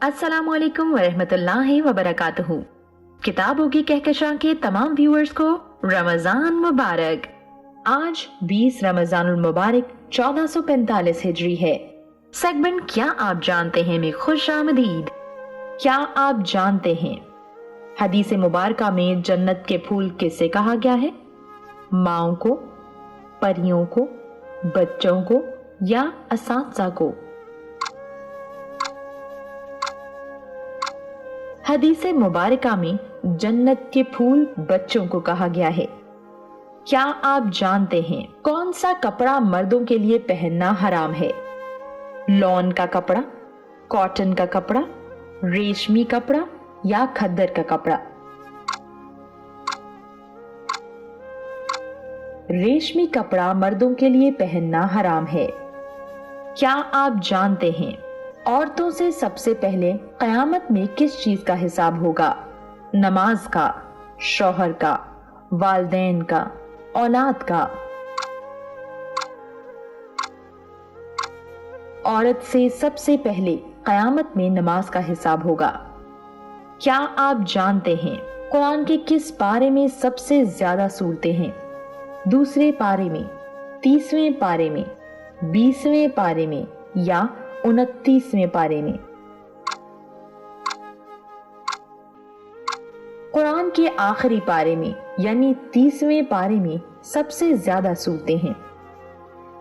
अस्सलामु अलैकुम वरहमतुल्लाहि वबरकातुहू। किताबों की कहकशां के तमाम व्यूअर्स को रमजान मुबारक। आज 20 रमजानुल मुबारक 1445 हिजरी है। सेगमेंट क्या आप जानते हैं में खुश आमदीद। क्या आप जानते हैं हदीस मुबारका में जन्नत के फूल किसे कहा गया है? माओं को, परियों को, बच्चों को या असातिज़ा को? हदीस मुबारका में जन्नत के फूल बच्चों को कहा गया है। क्या आप जानते हैं कौन सा कपड़ा मर्दों के लिए पहनना हराम है? लॉन का कपड़ा, कॉटन का कपड़ा, रेशमी कपड़ा या खद्दर का कपड़ा? रेशमी कपड़ा मर्दों के लिए पहनना हराम है। क्या आप जानते हैं औरतों से सबसे पहले क़यामत में किस चीज का हिसाब होगा? नमाज का, शौहर का, वालिदैन का, औलाद का? औरत से सबसे पहले क़यामत में नमाज का हिसाब होगा। क्या आप जानते हैं कुरान के किस पारे में सबसे ज्यादा सूरतें हैं? दूसरे पारे में, 30वें पारे में, 20वें पारे में या 29वें पारे में? कुरान के आखिरी पारे में यानी 30वें पारे में सबसे ज्यादा सूरतें हैं।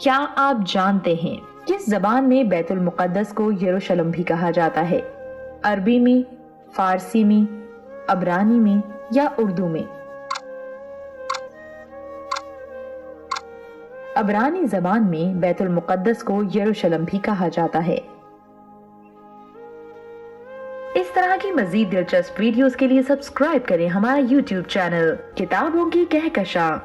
क्या आप जानते हैं किस जबान में बैतुल मुक़द्दस को यरूशलेम भी कहा जाता है? अरबी में, फारसी में, अबरानी में या उर्दू में? अबरानी जबान में बैतुल मुक़द्दस को यरूशलेम भी कहा जाता है। इस तरह की मजीद दिलचस्प वीडियोस के लिए सब्सक्राइब करें हमारा YouTube चैनल किताबों की कहकशां।